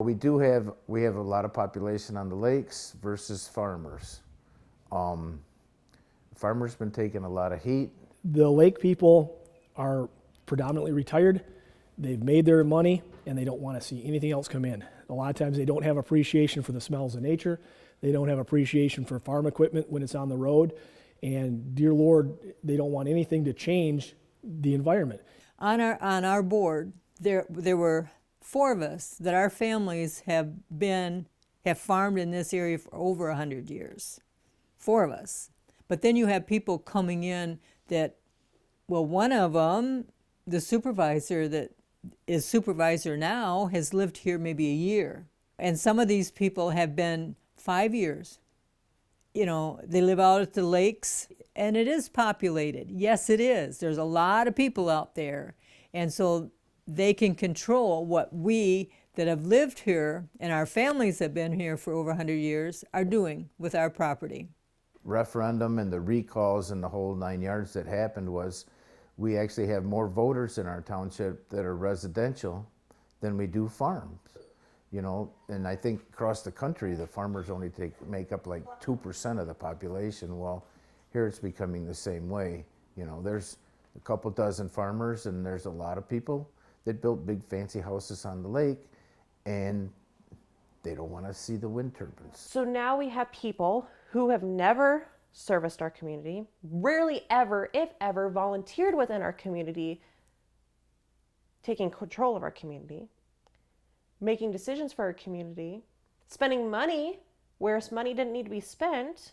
We have a lot of population on the lakes versus farmers. Farmers been taking a lot of heat. The lake people are predominantly retired. They've made their money and they don't want to see anything else come in. A lot of times they don't have appreciation for the smells of nature. They don't have appreciation for farm equipment when it's on the road. And dear Lord, they don't want anything to change the environment. On our board, there were 4 of us that our families have farmed in this area for over 100 years. 4 of us. But then you have people coming in that, well, one of them, the supervisor that is supervisor now, has lived here maybe a year. And some of these people have been 5 years. You know, they live out at the lakes, and it is populated. Yes, it is. There's a lot of people out there. And so they can control what we that have lived here and our families that have been here for over 100 years are doing with our property. Referendum and the recalls and the whole 9 yards that happened was, we actually have more voters in our township that are residential than we do farms. You know, and I think across the country, the farmers only make up like 2% of the population. Well, here it's becoming the same way. You know, there's a couple dozen farmers and there's a lot of people that built big fancy houses on the lake, and they don't want to see the wind turbines. So now we have people who have never serviced our community, rarely ever, if ever, volunteered within our community, taking control of our community, making decisions for our community, spending money where money didn't need to be spent.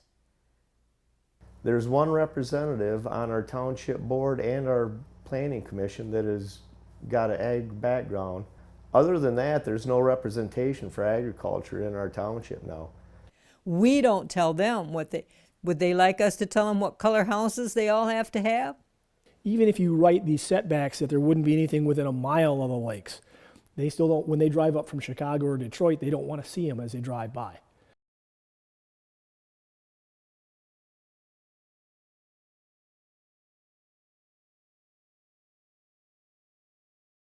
There's one representative on our township board and our planning commission that has got an ag background. Other than that, there's no representation for agriculture in our township now. We don't tell them would they like us to tell them what color houses they all have to have? Even if you write these setbacks that there wouldn't be anything within a mile of the lakes, they still don't, when they drive up from Chicago or Detroit, they don't want to see them as they drive by.